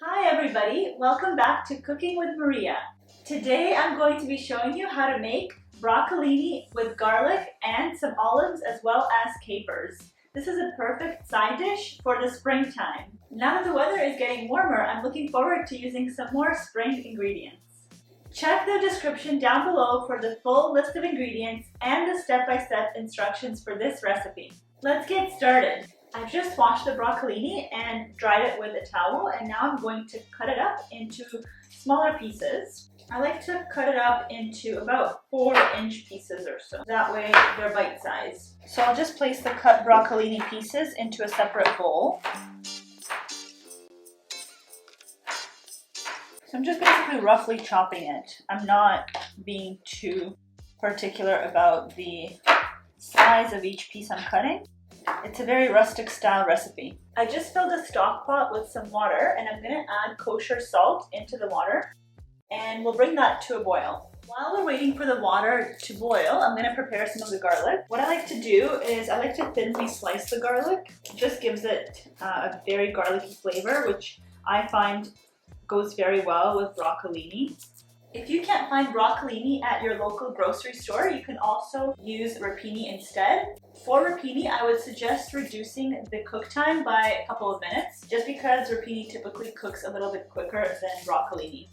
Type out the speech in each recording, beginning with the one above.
Hi everybody, welcome back to Cooking with Maria. Today I'm going to be showing you how to make broccolini with garlic and some olives as well as capers. This is a perfect side dish for the springtime. Now that the weather is getting warmer, I'm looking forward to using some more spring ingredients. Check the description down below for the full list of ingredients and the step-by-step instructions for this recipe. Let's get started. I've just washed the broccolini and dried it with a towel, and now I'm going to cut it up into smaller pieces. I like to cut it up into about 4-inch pieces or so. That way they're bite-sized. So I'll just place the cut broccolini pieces into a separate bowl. So I'm just basically roughly chopping it. I'm not being too particular about the size of each piece I'm cutting. It's a very rustic style recipe. I just filled a stock pot with some water, and I'm going to add kosher salt into the water, and we'll bring that to a boil. While we're waiting for the water to boil, I'm going to prepare some of the garlic. What I like to do is I like to thinly slice the garlic. It just gives it a very garlicky flavor, which I find goes very well with broccolini. If you can't find broccolini at your local grocery store, you can also use rapini instead. For rapini, I would suggest reducing the cook time by a couple of minutes, just because rapini typically cooks a little bit quicker than broccolini.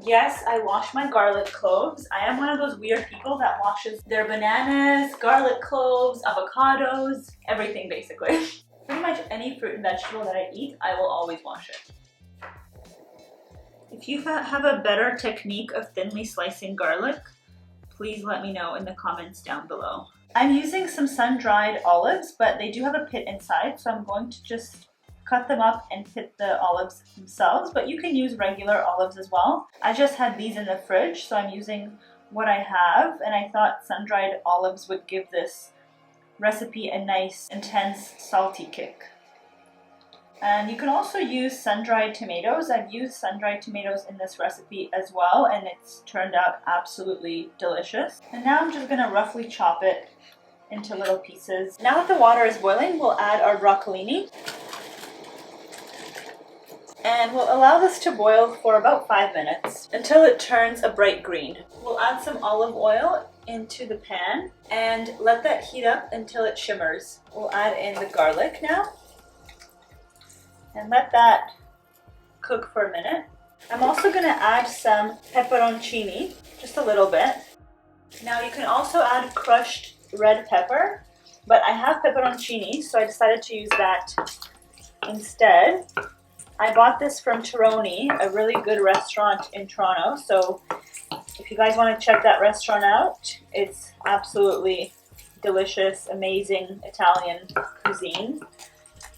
Yes, I wash my garlic cloves. I am one of those weird people that washes their bananas, garlic cloves, avocados, everything basically. Pretty much any fruit and vegetable that I eat, I will always wash it. If you have a better technique of thinly slicing garlic, please let me know in the comments down below. I'm using some sun-dried olives, but they do have a pit inside, so I'm going to just cut them up and pit the olives themselves, but you can use regular olives as well. I just had these in the fridge, so I'm using what I have, and I thought sun-dried olives would give this recipe a nice, intense, salty kick. And you can also use sun-dried tomatoes. I've used sun-dried tomatoes in this recipe as well, and it's turned out absolutely delicious. And now I'm just going to roughly chop it into little pieces. Now that the water is boiling, we'll add our broccolini. And we'll allow this to boil for about 5 minutes until it turns a bright green. We'll add some olive oil into the pan and let that heat up until it shimmers. We'll add in the garlic now and let that cook for a minute. I'm also going to add some peperoncini, just a little bit. Now you can also add crushed red pepper, but I have peperoncini, so I decided to use that instead. I bought this from Tironi, a really good restaurant in Toronto, so if you guys want to check that restaurant out, it's absolutely delicious, amazing Italian cuisine,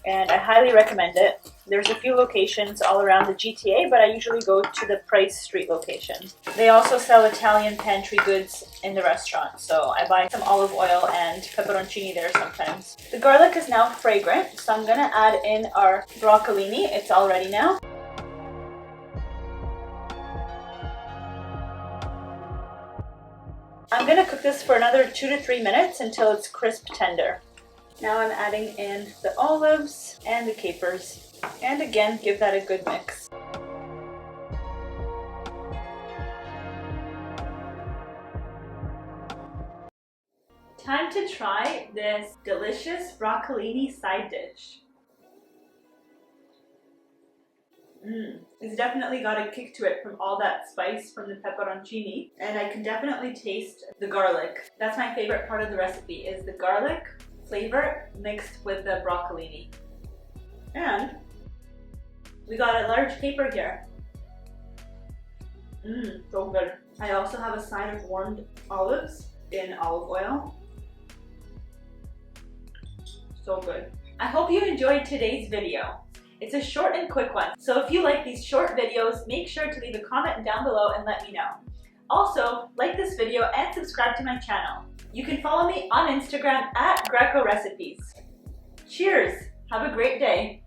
and I highly recommend it. There's a few locations all around the GTA, but I usually go to the Price Street location. They also sell Italian pantry goods in the restaurant, so I buy some olive oil and peperoncini there sometimes. The garlic is now fragrant, so I'm going to add in our broccolini. It's all ready now. I'm going to cook this for another 2 to 3 minutes until it's crisp tender. Now I'm adding in the olives and the capers, and again give that a good mix. Time to try this delicious broccolini side dish. It's definitely got a kick to it from all that spice from the peperoncini, and I can definitely taste the garlic. That's my favorite part of the recipe, is the garlic flavor mixed with the broccolini. And we got a large caper here. So good. I also have a side of warmed olives in olive oil. So good. I hope you enjoyed today's video. It's a short and quick one, so if you like these short videos, make sure to leave a comment down below and let me know. Also, like this video and subscribe to my channel. You can follow me on Instagram at Greco Recipes. Cheers! Have a great day!